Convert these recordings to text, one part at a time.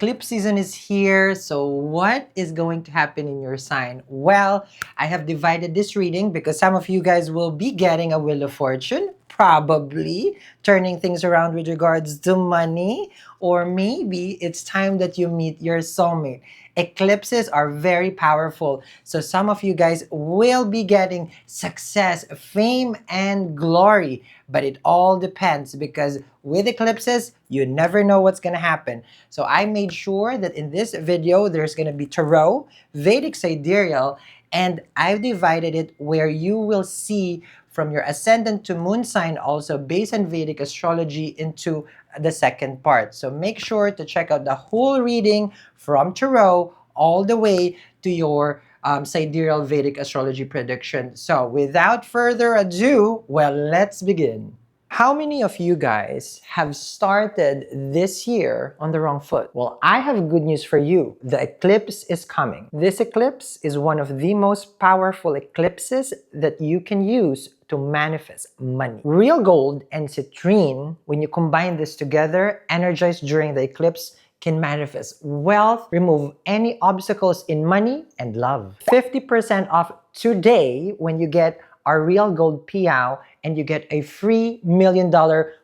eclipse season is here. So what is going to happen in your sign? Well, I have divided this reading because some of you guys will be getting a Wheel of Fortune, probably turning things around with regards to money, or maybe it's time that you meet your soulmate. Eclipses are very powerful. So some of you guys will be getting success, fame, and glory. But it all depends because with eclipses, you never know what's going to happen. So I made sure that in this video, there's going to be Tarot, Vedic Sidereal, and I've divided it where you will see from your ascendant to moon sign also based on Vedic astrology into the second part. So make sure to check out the whole reading from Tarot all the way to your sidereal Vedic astrology prediction. So without further ado, well, let's begin. How many of you guys have started this year on the wrong foot? Well, I have good news for you. The eclipse is coming. This eclipse is one of the most powerful eclipses that you can use to manifest money. Real gold and citrine, when you combine this together, energized during the eclipse, can manifest wealth, remove any obstacles in money and love. 50% off today when you get our Real Gold PIAO and you get a free $1 million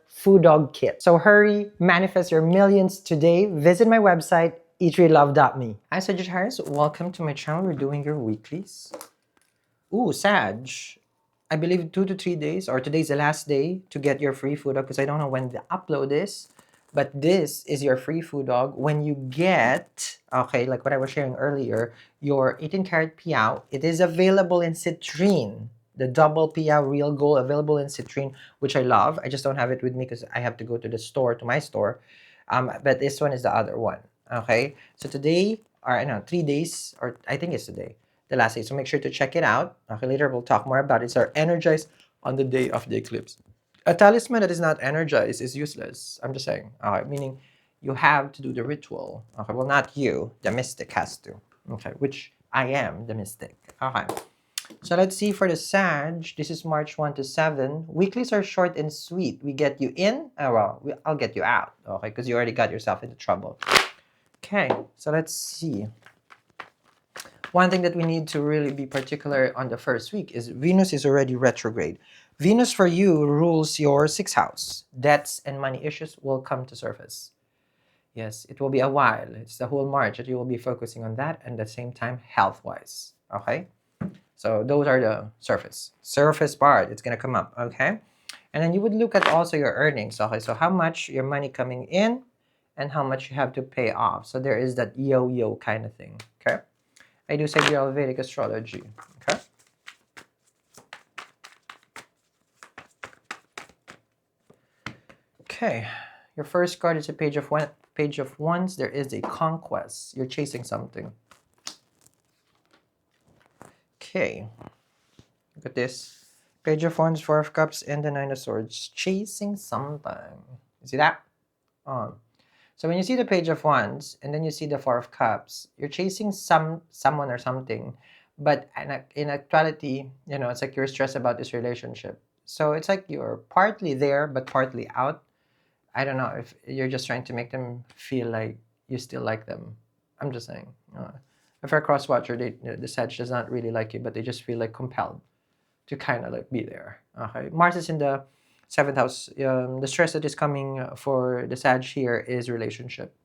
food dog kit. So hurry, manifest your millions today. Visit my website, eatrealove.me. Hi Sagittarius, welcome to my channel. We're doing your weeklies. Ooh, Sag. I believe 2 to 3 days or today's the last day to get your free food dog because I don't know when the upload is. But this is your free food dog when you get, okay, like what I was sharing earlier, your 18 karat PIAO. It is available in citrine. The double PIAO Real Gold available in citrine, which I love. I just don't have it with me because I have to go to the store, to my store. But this one is the other one. Okay, so today, or no, 3 days, or I think it's today, the last day. So make sure to check it out. Okay, later we'll talk more about it. So energized on the day of the eclipse. A talisman that is not energized is useless. I'm just saying. Meaning you have to do the ritual. Okay, well, not you. The mystic has to. Okay, which I am the mystic. Okay. So let's see for the Sag. This is March 1 to 7. Weeklies are short and sweet. We get you in. I'll get you out. Okay, because you already got yourself into trouble. Okay, so let's see. One thing that we need to really be particular on the first week is Venus is already retrograde. Venus for you rules your 6th house. Debts and money issues will come to surface. Yes, it will be a while. It's the whole March that you will be focusing on that and at the same time health-wise. Okay? So those are the surface part. It's going to come up. Okay? And then you would look at also your earnings. Okay? So how much your money coming in and how much you have to pay off. So there is that yo-yo kind of thing. Okay? I do sidereal Vedic astrology. Okay? Okay. Your first card is a page of wands. There is a conquest. You're chasing something. Okay. Look at this. Page of wands, 4 of cups, and the 9 of swords. Chasing something. You see that? So when you see the page of wands and then you see the 4 of cups, you're chasing someone or something. But in actuality, you know, it's like you're stressed about this relationship. So it's like you're partly there, but partly out. I don't know if you're just trying to make them feel like you still like them. I'm just saying. If you're a cross-watcher, the Sag does not really like you, but they just feel like compelled to kind of like be there. Okay, Mars is in the 7th house. The stress that is coming for the Sag here is relationship.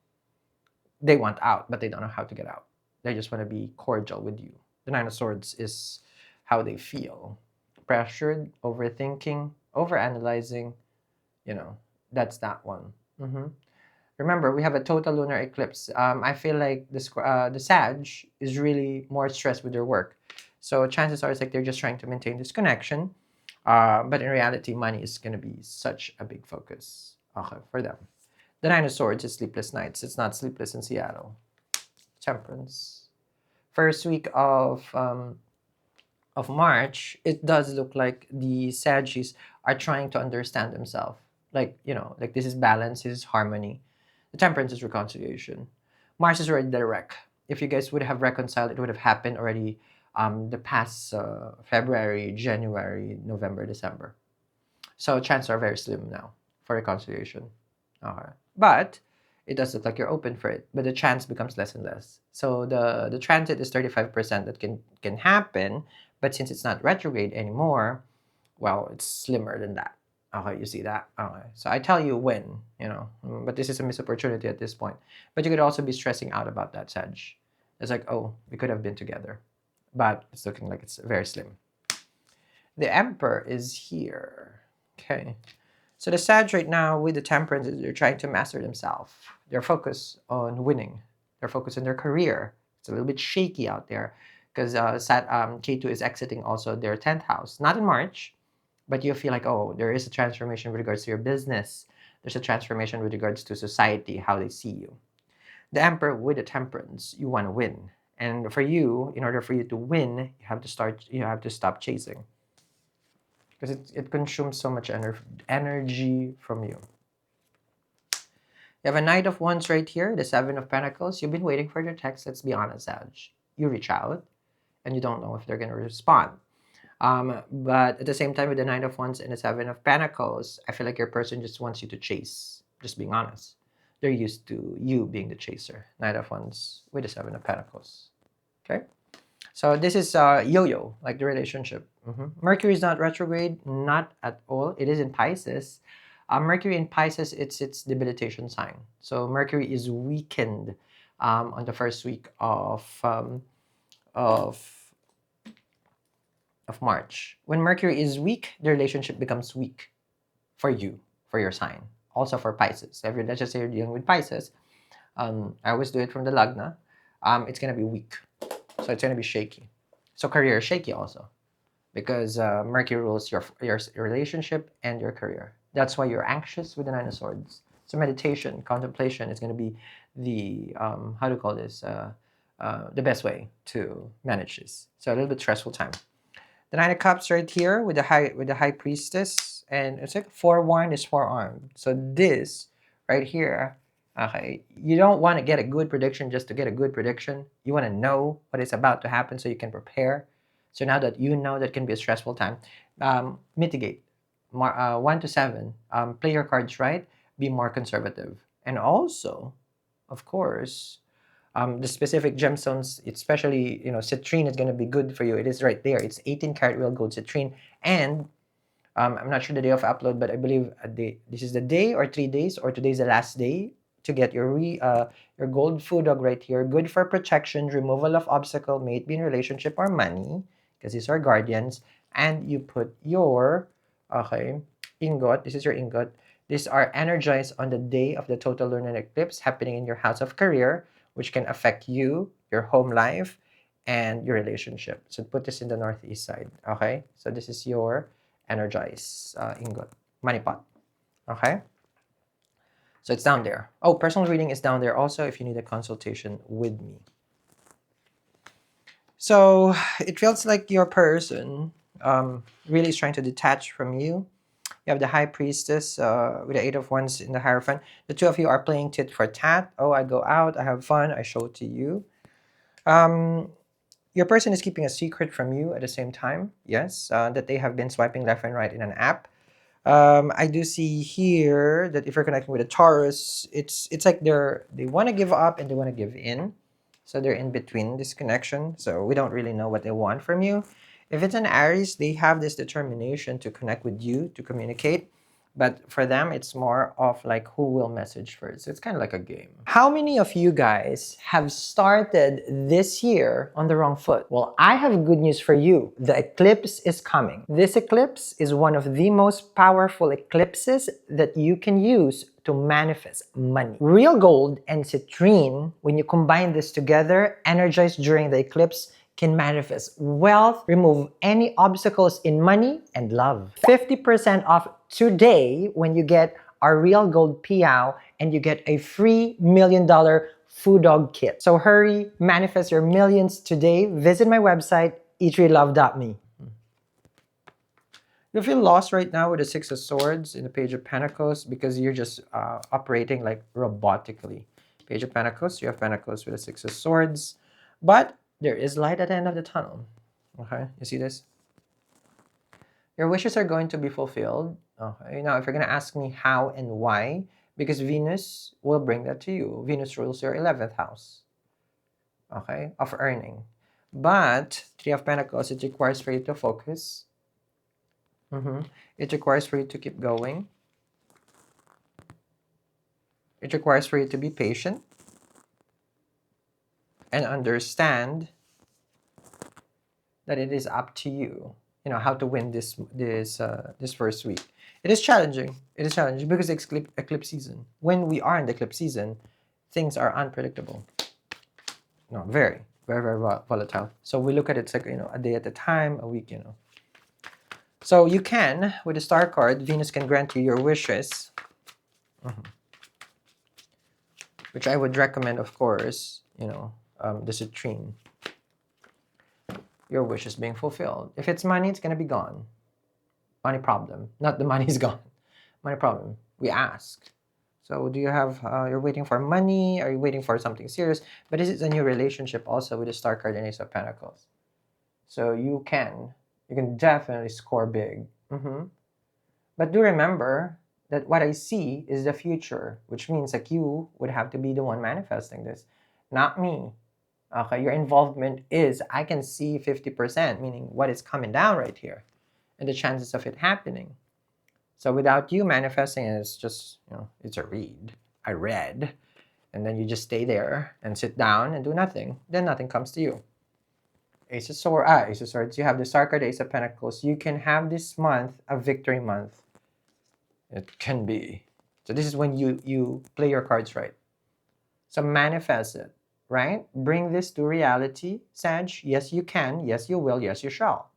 They want out, but they don't know how to get out. They just want to be cordial with you. The 9 of swords is how they feel. Pressured, overthinking, overanalyzing, you know, that's that one. Remember, we have a total lunar eclipse. I feel like the Sag is really more stressed with their work. So chances are it's like they're just trying to maintain this connection. But in reality, money is going to be such a big focus for them. The 9 of swords is sleepless nights. It's not sleepless in Seattle. Temperance. First week of March, it does look like the Saggies are trying to understand themselves. Like, you know, like this is balance, this is harmony. The temperance is reconciliation. Mars is already direct. If you guys would have reconciled, it would have happened already the past February, January, November, December. So chances are very slim now for reconciliation. But it does look like you're open for it, but the chance becomes less and less. So the transit is 35% that can happen, but since it's not retrograde anymore, well, it's slimmer than that. Okay, you see that? Okay, so I tell you when, but this is a missed opportunity at this point. But you could also be stressing out about that, Sag. It's like, oh, we could have been together, but it's looking like it's very slim. The Emperor is here. Okay. So the Sag right now with the Temperance is they're trying to master themselves. They're focused on winning. They're focused on their career. It's a little bit shaky out there because K2 is exiting also their 10th house. Not in March, but you feel like, oh, there is a transformation with regards to your business. There's a transformation with regards to society, how they see you. The Emperor with the Temperance, you want to win. And for you, in order for you to win, you have to stop chasing. Because it consumes so much energy from you. You have a Knight of Wands right here, the Seven of Pentacles. You've been waiting for their text, let's be honest, Sag. You reach out, and you don't know if they're going to respond. But at the same time, with the Knight of Wands and the Seven of Pentacles, I feel like your person just wants you to chase, just being honest. They're used to you being the chaser. Knight of Wands with the Seven of Pentacles. Okay? So this is yo-yo, like the relationship. Mercury is not retrograde, not at all. It is in Pisces. Mercury in Pisces, it's its debilitation sign. So Mercury is weakened on the first week of March. When Mercury is weak, the relationship becomes weak for you, for your sign. Also for Pisces. Let's just say you're dealing with Pisces. I always do it from the Lagna. It's going to be weak. So it's going to be shaky. So career is shaky also. Because Mercury rules your relationship and your career. That's why you're anxious with the Nine of Swords. So meditation, contemplation is going to be the, how do you call this? The best way to manage this. So a little bit stressful time. The Nine of Cups right here with the High Priestess, and it's like 4-1 is 4-armed. So this right here, okay, you don't want to get a good prediction just to get a good prediction. You want to know what is about to happen so you can prepare. So now that you know that can be a stressful time, mitigate. 1 to 7, play your cards right. Be more conservative, and also, of course, the specific gemstones, especially citrine is going to be good for you. It is right there. It's 18 karat real gold citrine, and I'm not sure the day of upload, but I believe this is the day or 3 days, or today's the last day to get your gold food dog right here. Good for protection, removal of obstacle, may it be in relationship or money, because these are guardians. And you put your ingot. This is your ingot. These are energized on the day of the total lunar eclipse happening in your house of career, which can affect you, your home life, and your relationship. So put this in the northeast side. Okay, so this is your energized ingot, money pot. Okay, so it's down there. Oh, personal reading is down there also if you need a consultation with me. So it feels like your person really is trying to detach from you. You have the High Priestess with the Eight of Wands in the Hierophant. The two of you are playing tit for tat. Oh, I go out, I have fun, I show it to you. Your person is keeping a secret from you at the same time. Yes, that they have been swiping left and right in an app. I do see here that if you're connecting with a Taurus, it's like they want to give up and they want to give in. So they're in between this connection. So we don't really know what they want from you. If it's an Aries, they have this determination to connect with you, to communicate. But for them, it's more of like who will message first. It's kind of like a game. How many of you guys have started this year on the wrong foot? Well, I have good news for you. The eclipse is coming. This eclipse is one of the most powerful eclipses that you can use to manifest money. Real gold and citrine, when you combine this together, energized during the eclipse, can manifest wealth, remove any obstacles in money and love. 50% off today when you get our Real Gold Piao and you get a free $1 million food dog kit. So hurry, manifest your millions today. Visit my website, eatrylove.me. You feel lost right now with the Six of Swords in the Page of Pentacles because you're just operating like robotically. Page of Pentacles, you have Pentacles with the Six of Swords, but there is light at the end of the tunnel. Okay, you see this? Your wishes are going to be fulfilled. Okay, now if you're going to ask me how and why, because Venus will bring that to you. Venus rules your 11th house, okay, of earning. But Three of Pentacles, it requires for you to focus. It requires for you to keep going. It requires for you to be patient and understand that it is up to you, how to win this first week. It is challenging. It is challenging because it's eclipse season. When we are in the eclipse season, things are unpredictable. No, very, very, very volatile. So we look at it like, a day at a time, a week, So you can, with the star card, Venus can grant you your wishes, which I would recommend, of course, the citrine. Your wish is being fulfilled. If it's money, it's going to be gone. Money problem. Not the money is gone. Money problem. We ask. So do you have, you're waiting for money? Are you waiting for something serious? But this is a new relationship also with the star card and Ace of Pentacles. So you can definitely score big. But do remember that what I see is the future, which means like you would have to be the one manifesting this, not me. Okay, your involvement is, I can see 50%, meaning what is coming down right here, and the chances of it happening. So without you manifesting it, it's just, it's a read. I read, and then you just stay there and sit down and do nothing. Then nothing comes to you. Ace of Swords, you have the star card, Ace of Pentacles. You can have this month a victory month. It can be. So this is when you play your cards right. So manifest it, right? Bring this to reality, Sag. Yes, you can. Yes, you will. Yes, you shall.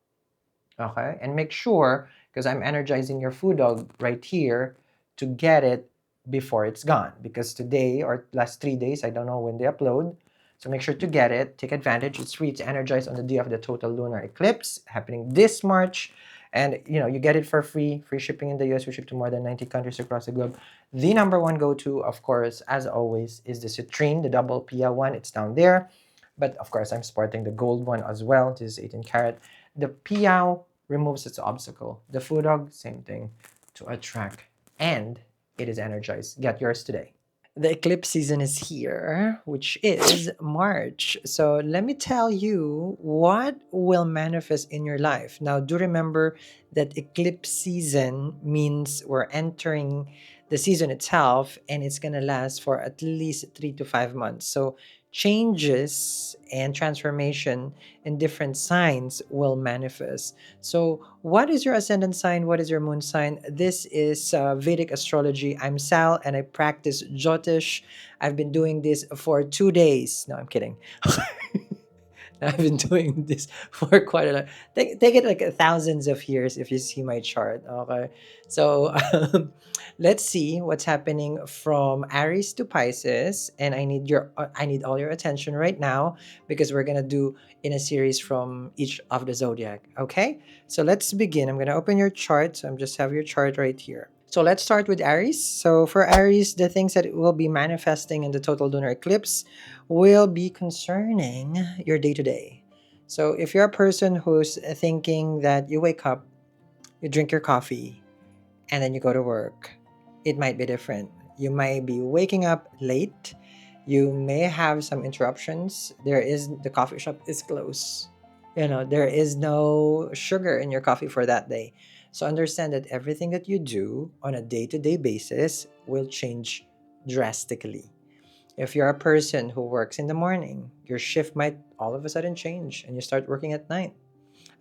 Okay? And make sure, because I'm energizing your food dog right here, to get it before it's gone. Because today or last 3 days, I don't know when they upload. So make sure to get it. Take advantage. It's free. It's energized on the day of the total lunar eclipse happening this March. And you get it for free. Free shipping in the US. We ship to more than 90 countries across the globe. The number one go-to, of course, as always, is the citrine, the double Pia one. It's down there. But of course, I'm sporting the gold one as well. This is 18 karat. The Pia removes its obstacle. The food dog, same thing, to attract. And it is energized. Get yours today. The eclipse season is here, which is March. So let me tell you what will manifest in your life. Now, do remember that eclipse season means we're entering the season itself, and it's going to last for at least 3 to 5 months. So changes and transformation in different signs will manifest. So what is your ascendant sign? What is your moon sign? This is Vedic astrology. I'm Sal and I practice Jyotish. I've been doing this for 2 days. No, I'm kidding. I've been doing this for quite a lot. Take it like thousands of years if you see my chart. Okay, so let's see what's happening from Aries to Pisces, and I need all your attention right now because we're gonna do in a series from each of the zodiac. Okay, so let's begin. I'm gonna open your chart. So I'm just have your chart right here. So let's start with Aries. So for Aries, the things that will be manifesting in the total lunar eclipse will be concerning your day to day. So if you're a person who's thinking that you wake up, you drink your coffee, and then you go to work, it might be different. You might be waking up late. You may have some interruptions. The coffee shop is closed. There is no sugar in your coffee for that day. So understand that everything that you do on a day-to-day basis will change drastically. If you're a person who works in the morning, your shift might all of a sudden change and you start working at night.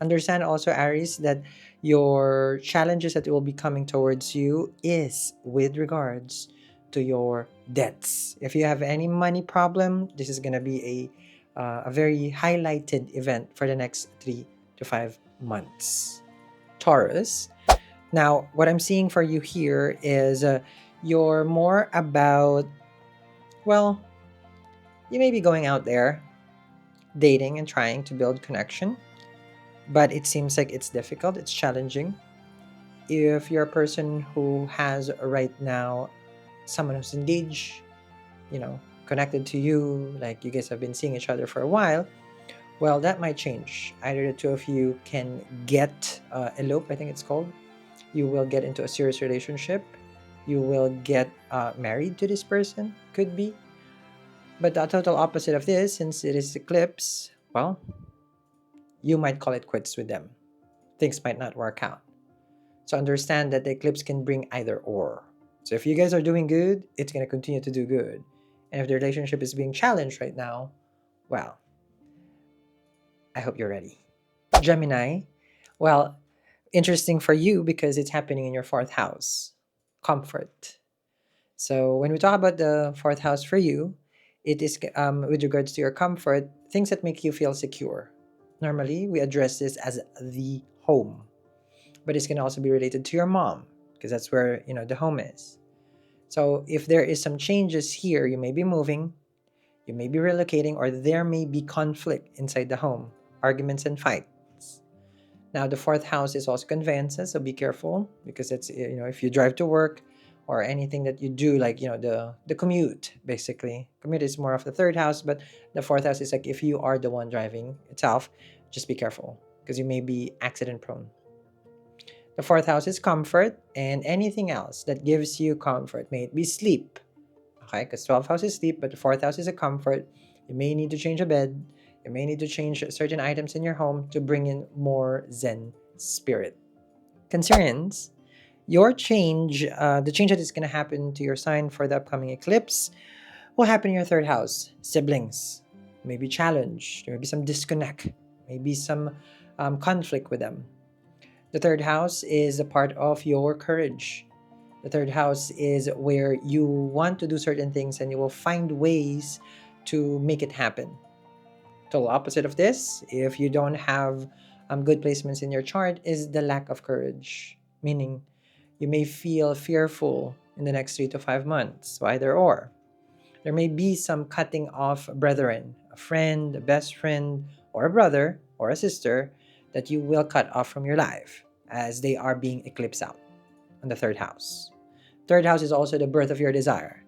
Understand also, Aries, that your challenges that will be coming towards you is with regards to your debts. If you have any money problem, this is going to be a very highlighted event for the next 3 to 5 months. Taurus. Now, what I'm seeing for you here is you're more about, well, you may be going out there dating and trying to build connection, but it seems like it's difficult, it's challenging. If you're a person who has right now someone who's engaged, connected to you, like you guys have been seeing each other for a while, well, that might change. Either the two of you can get elope, I think it's called. You will get into a serious relationship, You will get married to this person, could be. But the total opposite of this, since it is eclipse, well, you might call it quits with them. Things might not work out. So understand that the eclipse can bring either or. So if you guys are doing good, it's going to continue to do good. And if the relationship is being challenged right now, well, I hope you're ready. Gemini, well, interesting for you because it's happening in your fourth house, comfort. So when we talk about the fourth house for you, it is with regards to your comfort, things that make you feel secure. Normally, we address this as the home, but it's going to also be related to your mom because that's where the home is. So if there is some changes here, you may be moving, you may be relocating, or there may be conflict inside the home, arguments and fights. Now, the fourth house is also conveyances, so be careful because it's if you drive to work or anything that you do, like the commute. Basically, commute is more of the third house, but the fourth house is like if you are the one driving itself, just be careful because you may be accident prone. The fourth house is comfort and anything else that gives you comfort. May it be sleep, okay? Because 12th house is sleep, but the fourth house is a comfort. You may need to change a bed. You may need to change certain items in your home to bring in more Zen spirit. Concerns, your change, the change that is going to happen to your sign for the upcoming eclipse will happen in your third house. Siblings, maybe challenge, there may be some disconnect, maybe some conflict with them. The third house is a part of your courage. The third house is where you want to do certain things and you will find ways to make it happen. Total opposite of this, if you don't have good placements in your chart, is the lack of courage. Meaning, you may feel fearful in the next 3 to 5 months. So either or. There may be some cutting off brethren, a friend, a best friend, or a brother or a sister that you will cut off from your life as they are being eclipsed out on the third house. Third house is also the birth of your desire.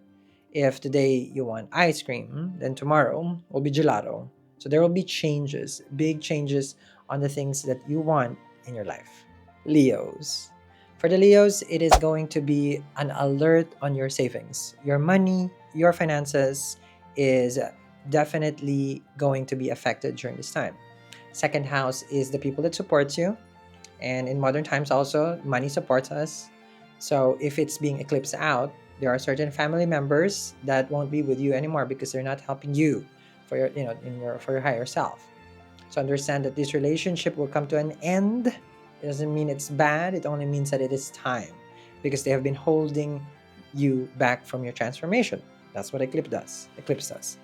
If today you want ice cream, then tomorrow will be gelato. So there will be changes, big changes on the things that you want in your life. Leos. For the Leos, it is going to be an alert on your savings. Your money, your finances is definitely going to be affected during this time. Second house is the people that supports you. And in modern times also, money supports us. So if it's being eclipsed out, there are certain family members that won't be with you anymore because they're not helping you for your, for your higher self. So understand that this relationship will come to an end. It doesn't mean it's bad. It only means that it is time because they have been holding you back from your transformation. That's what eclipse does. Eclipse does.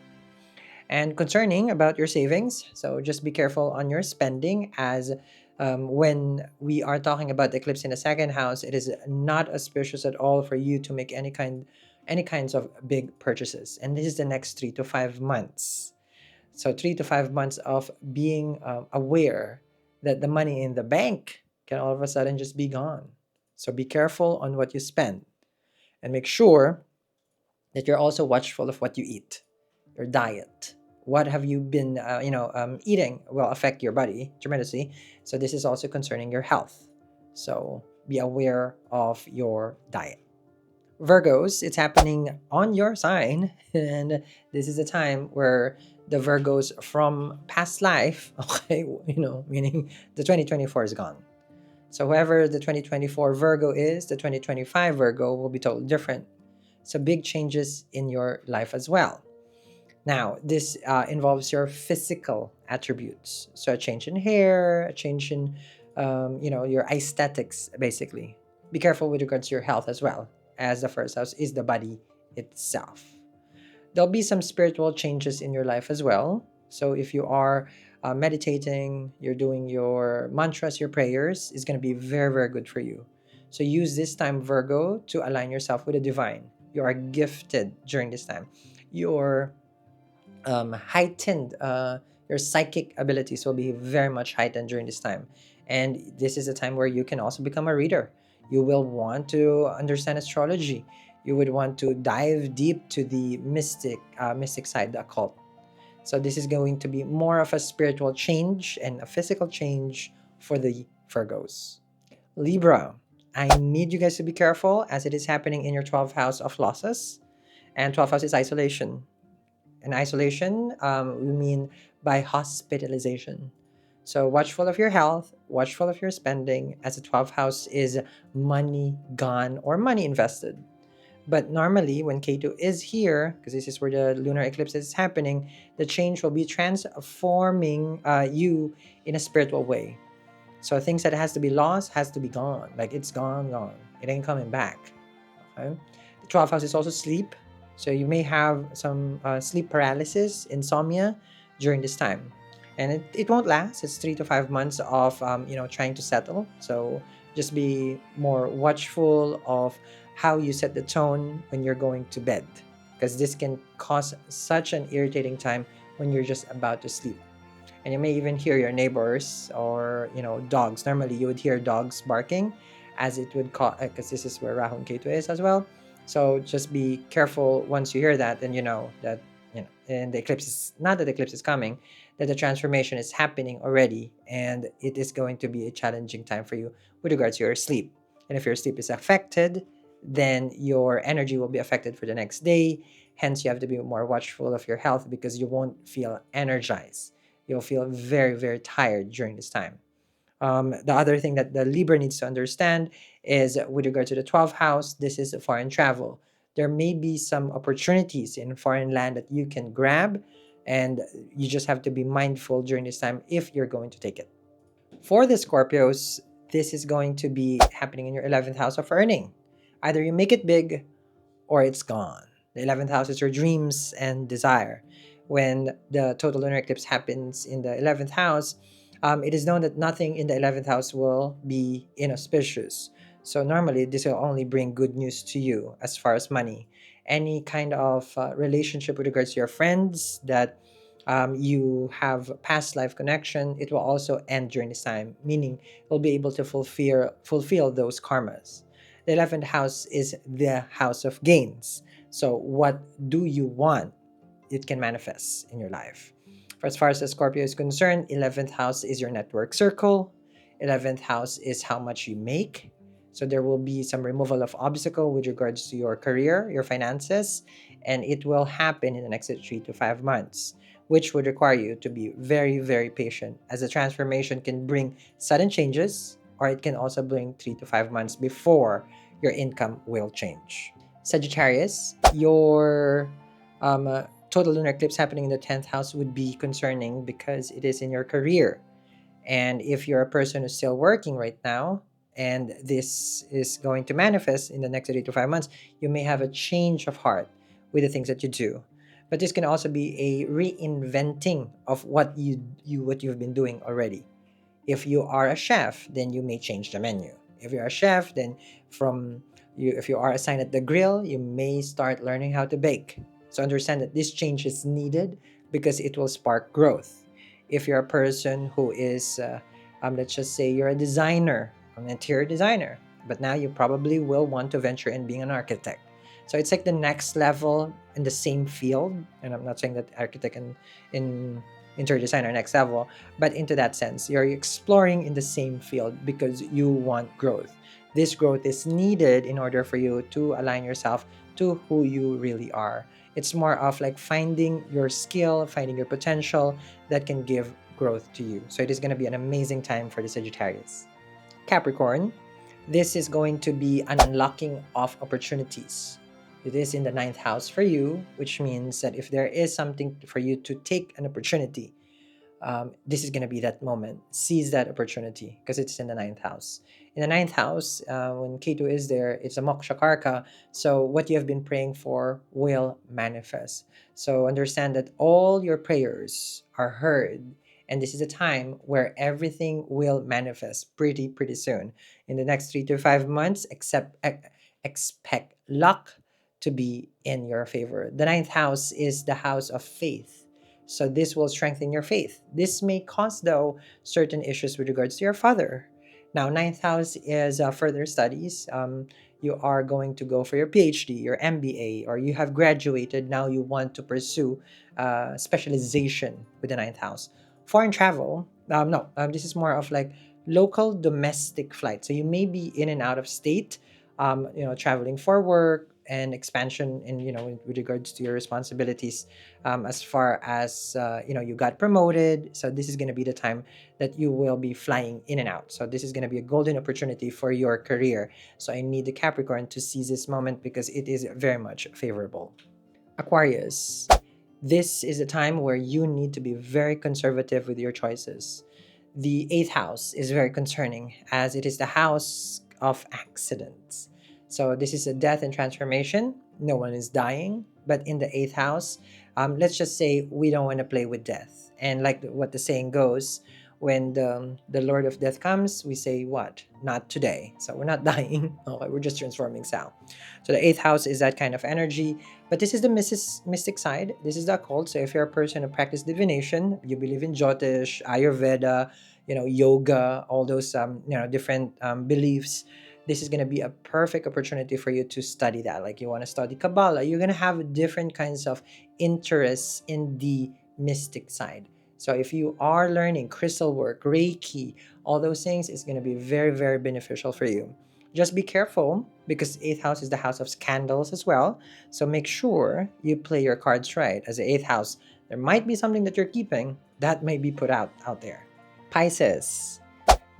And concerning about your savings, so just be careful on your spending as when we are talking about eclipse in the second house, it is not auspicious at all for you to make any kinds of big purchases. And this is the next 3 to 5 months. So 3 to 5 months of being aware that the money in the bank can all of a sudden just be gone. So be careful on what you spend and make sure that you're also watchful of what you eat, your diet. What have you been, eating will affect your body tremendously. So this is also concerning your health. So be aware of your diet. Virgos, it's happening on your sign, and this is a time where the Virgos from past life, okay, meaning the 2024 is gone. So whoever the 2024 Virgo is, the 2025 Virgo will be totally different. So big changes in your life as well. Now, this involves your physical attributes. So a change in hair, a change in, your aesthetics, basically. Be careful with regards to your health as well, as the first house is the body itself. There'll be some spiritual changes in your life as well. So if you are meditating, you're doing your mantras, your prayers, it's going to be very, very good for you. So use this time, Virgo, to align yourself with the divine. You are gifted during this time. Your heightened, your psychic abilities will be very much heightened during this time. And this is a time where you can also become a reader. You will want to understand astrology. You would want to dive deep to the mystic side, the occult. So this is going to be more of a spiritual change and a physical change for the Virgos. Libra. I need you guys to be careful as it is happening in your 12th house of losses. And 12th house is isolation. And isolation, we mean by hospitalization. So watchful of your health, watchful of your spending, as the 12th house is money gone or money invested. But normally, when Ketu is here, because this is where the lunar eclipse is happening, the change will be transforming you in a spiritual way. So things that has to be lost has to be gone. Like it's gone, gone. It ain't coming back. Okay? The 12th house is also sleep. So you may have some sleep paralysis, insomnia during this time. And it won't last. It's 3 to 5 months of trying to settle. So just be more watchful of how you set the tone when you're going to bed, because this can cause such an irritating time when you're just about to sleep. And you may even hear your neighbors or dogs. Normally you would hear dogs barking, as it would cause, because this is where Rahu and Ketu is as well. So just be careful once you hear that, and you know that and the eclipse is not that the eclipse is coming, that the transformation is happening already, and it is going to be a challenging time for you with regards to your sleep. And if your sleep is affected, then your energy will be affected for the next day. Hence, you have to be more watchful of your health, because you won't feel energized. You'll feel very, very tired during this time. The other thing that the Libra needs to understand is, with regard to the 12th house, this is foreign travel. There may be some opportunities in foreign land that you can grab, and you just have to be mindful during this time if you're going to take it. For the Scorpios, this is going to be happening in your 11th house of earning. Either you make it big or it's gone. The 11th house is your dreams and desire. When the total lunar eclipse happens in the 11th house, it is known that nothing in the 11th house will be inauspicious. So normally, this will only bring good news to you as far as money. Any kind of relationship with regards to your friends that you have past life connection, it will also end during this time, meaning you'll be able to fulfill those karmas. The 11th house is the house of gains. So, what do you want? It can manifest in your life. For as far as the Scorpio is concerned, 11th house is your network circle. 11th house is how much you make. So, there will be some removal of obstacle with regards to your career, your finances, and it will happen in the next 3 to 5 months, which would require you to be very, very patient, as the transformation can bring sudden changes, or it can also bring 3 to 5 months before your income will change. Sagittarius, your total lunar eclipse happening in the 10th house would be concerning because it is in your career. And if you're a person who's still working right now, and this is going to manifest in the next 3 to 5 months, you may have a change of heart with the things that you do. But this can also be a reinventing of what you've been doing already. If you are a chef, then you may change the menu. If you're a chef, then if you are assigned at the grill, you may start learning how to bake. So understand that this change is needed because it will spark growth. If you're a person who is, let's just say you're a designer, an interior designer, but now you probably will want to venture in being an architect. So it's like the next level in the same field. And I'm not saying that architect and in interior designer next level, but into that sense, you're exploring in the same field because you want growth. This growth is needed in order for you to align yourself to who you really are. It's more of like finding your skill, finding your potential that can give growth to you. So it is going to be an amazing time for the Sagittarius. Capricorn, this is going to be an unlocking of opportunities. It is in the 9th house for you, which means that if there is something for you to take an opportunity, this is going to be that moment. Seize that opportunity because it's in the 9th house. In the 9th house, when Ketu is there, it's a moksha karka. So what you have been praying for will manifest. So understand that all your prayers are heard. And this is a time where everything will manifest pretty soon. In the next 3 to 5 months, expect luck to be in your favor. The 9th house is the house of faith. So this will strengthen your faith. This may cause, though, certain issues with regards to your father. Now, 9th house is further studies. You are going to go for your PhD, your MBA, or you have graduated. Now you want to pursue specialization with the 9th house. Foreign travel, no, this is more of like local domestic flight. So you may be in and out of state, traveling for work and expansion in, with regards to your responsibilities, as far as, you got promoted. So this is going to be the time that you will be flying in and out. So this is going to be a golden opportunity for your career. So I need the Capricorn to seize this moment because it is very much favorable. Aquarius, this is a time where you need to be very conservative with your choices. The eighth house is very concerning as it is the house of accidents. So this is a death and transformation. No one is dying, but in the eighth house, let's just say we don't want to play with death. And like what the saying goes, when the Lord of Death comes, we say what? Not today. So we're not dying. Okay, we're just transforming Sal. So the eighth house is that kind of energy. But this is the mystic side. This is the occult. So if you're a person who practices divination, you believe in Jyotish, Ayurveda, yoga, all those different beliefs, this is going to be a perfect opportunity for you to study that. Like you want to study Kabbalah, you're going to have different kinds of interests in the mystic side. So if you are learning crystal work, Reiki, all those things, is going to be very, very beneficial for you. Just be careful because eighth house is the house of scandals as well. So make sure you play your cards right. As the eighth house, there might be something that you're keeping that may be put out there. Pisces,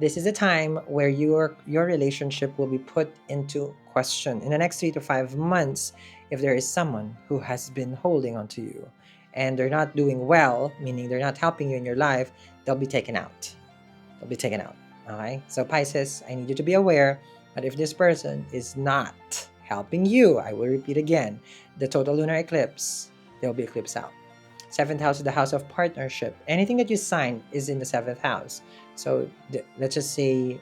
this is a time where your relationship will be put into question in the next 3 to 5 months. If there is someone who has been holding on to you and they're not doing well, meaning they're not helping you in your life, they'll be taken out. They'll be taken out. Okay? So Pisces, I need you to be aware that if this person is not helping you, I will repeat again, the total lunar eclipse, they'll be eclipsed out. Seventh house is the house of partnership. Anything that you sign is in the seventh house. So let's just say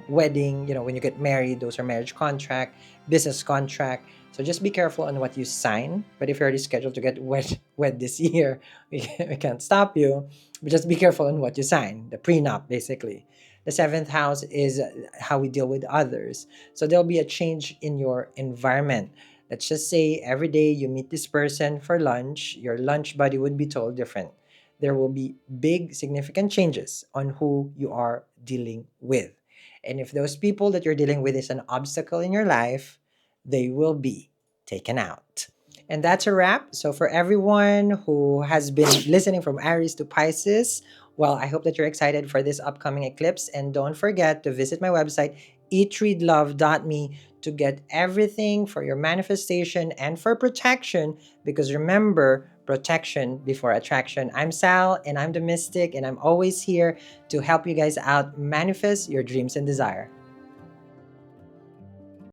wedding, when you get married, those are marriage contract, business contract. So just be careful on what you sign. But if you're already scheduled to get wed this year, we can't stop you. But just be careful on what you sign, the prenup, basically. The seventh house is how we deal with others. So there'll be a change in your environment. Let's just say every day you meet this person for lunch, your lunch buddy would be told different. There will be big, significant changes on who you are dealing with. And if those people that you're dealing with is an obstacle in your life, they will be taken out. And that's a wrap. So for everyone who has been listening from Aries to Pisces, well, I hope that you're excited for this upcoming eclipse. And don't forget to visit my website, eatreadlove.me, to get everything for your manifestation and for protection. Because remember, protection before attraction. I'm Sal, and I'm the Mystic, and I'm always here to help you guys out manifest your dreams and desire.